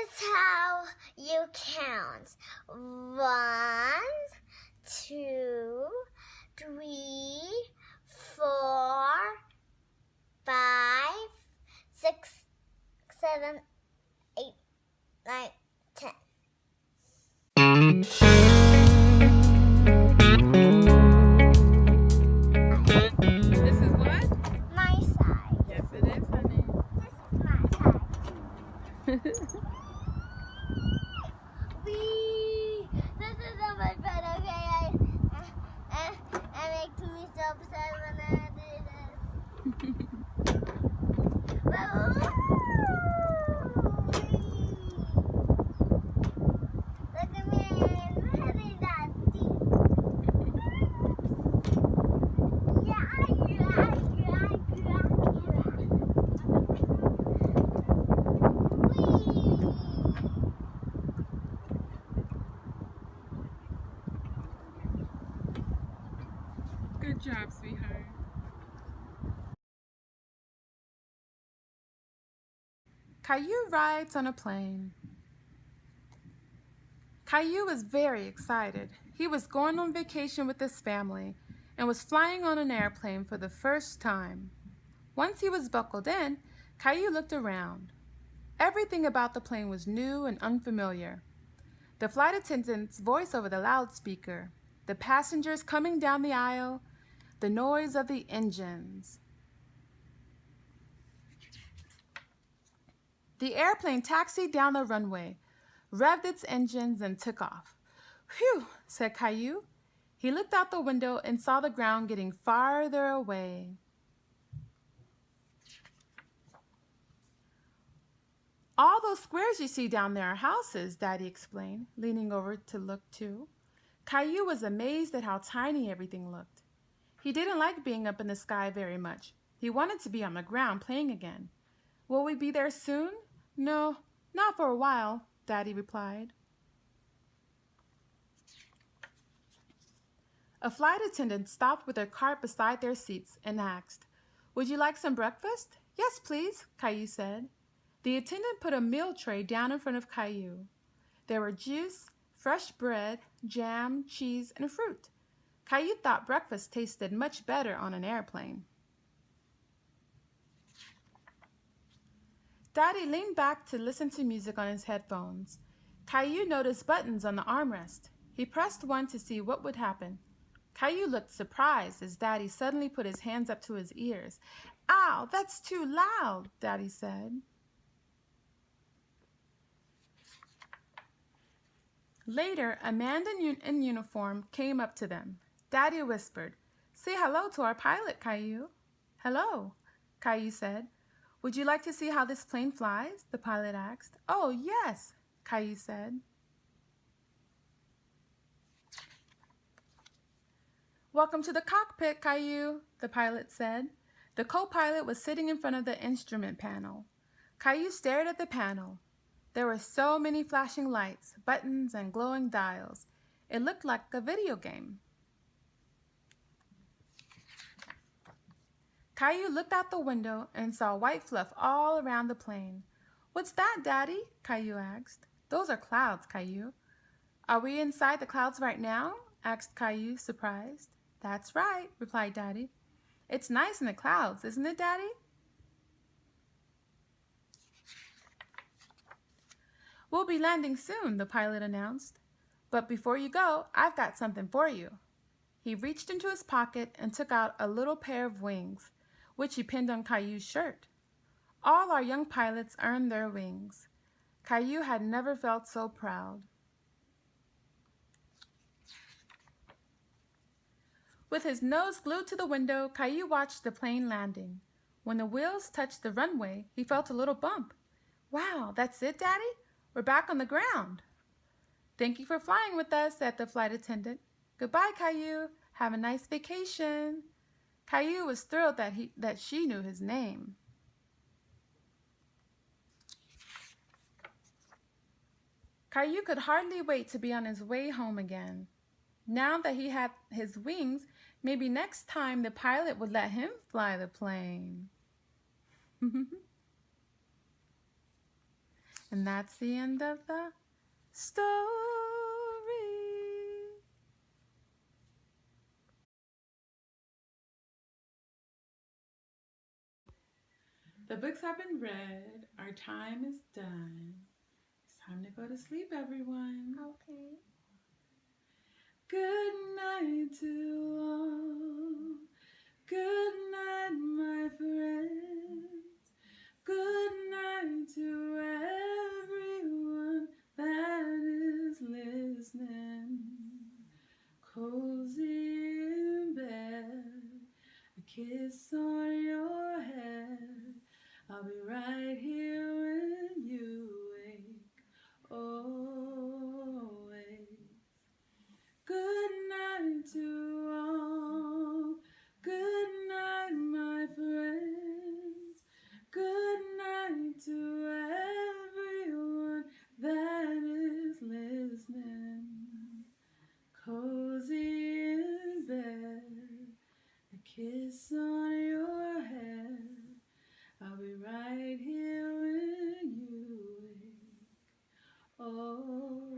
is how you count. 1, 2, 3, 4, 5, 6, 7, 8, 9, 10. This is what? My side. Yes, it is, honey. This is my side. This is so much fun, okay? It makes me so upset when I do this. Look at me, I'm having that deep. Good job, sweetheart. Caillou rides on a plane. Caillou was very excited. He was going on vacation with his family and was flying on an airplane for the first time. Once he was buckled in, Caillou looked around. Everything about the plane was new and unfamiliar. The flight attendant's voice over the loudspeaker, the passengers coming down the aisle, the noise of the engines. The airplane taxied down the runway, revved its engines, and took off. "Phew," said Caillou. He looked out the window and saw the ground getting farther away. "All those squares you see down there are houses," Daddy explained, leaning over to look too. Caillou was amazed at how tiny everything looked. He didn't like being up in the sky very much. He wanted to be on the ground playing again. "Will we be there soon?" "No, not for a while," Daddy replied. A flight attendant stopped with her cart beside their seats and asked, "Would you like some breakfast?" "Yes, please," Caillou said. The attendant put a meal tray down in front of Caillou. There were juice, fresh bread, jam, cheese, and fruit. Caillou thought breakfast tasted much better on an airplane. Daddy leaned back to listen to music on his headphones. Caillou noticed buttons on the armrest. He pressed one to see what would happen. Caillou looked surprised as Daddy suddenly put his hands up to his ears. "Ow, that's too loud," Daddy said. Later, a man in uniform came up to them. Daddy whispered, "Say hello to our pilot, Caillou." "Hello," Caillou said. "Would you like to see how this plane flies?" the pilot asked. "Oh, yes," Caillou said. "Welcome to the cockpit, Caillou," the pilot said. The co-pilot was sitting in front of the instrument panel. Caillou stared at the panel. There were so many flashing lights, buttons, and glowing dials. It looked like a video game. Caillou looked out the window and saw white fluff all around the plane. "What's that, Daddy?" Caillou asked. "Those are clouds, Caillou." "Are we inside the clouds right now?" asked Caillou, surprised. "That's right," replied Daddy. "It's nice in the clouds, isn't it, Daddy?" "We'll be landing soon," the pilot announced. "But before you go, I've got something for you." He reached into his pocket and took out a little pair of wings, which he pinned on Caillou's shirt. All our young pilots earned their wings. Caillou had never felt so proud. With his nose glued to the window, Caillou watched the plane landing. When the wheels touched the runway, he felt a little bump. "Wow, that's it, Daddy? We're back on the ground." "Thank you for flying with us," said the flight attendant. "Goodbye, Caillou. Have a nice vacation." Caillou was thrilled that she knew his name. Caillou could hardly wait to be on his way home again. Now that he had his wings, maybe next time the pilot would let him fly the plane. And that's the end of the story. The books have been read. Our time is done. It's time to go to sleep, everyone. Okay. Good night to all. Good night, my friends. Good night to everyone that is listening. Cozy in bed, a kiss on your head. I'll be right here when you wake. Always. Good night to all. Good night, my friends. Good night to everyone that is listening. Cozy in bed, a kiss on your head. I'll be right here when you wake. Oh.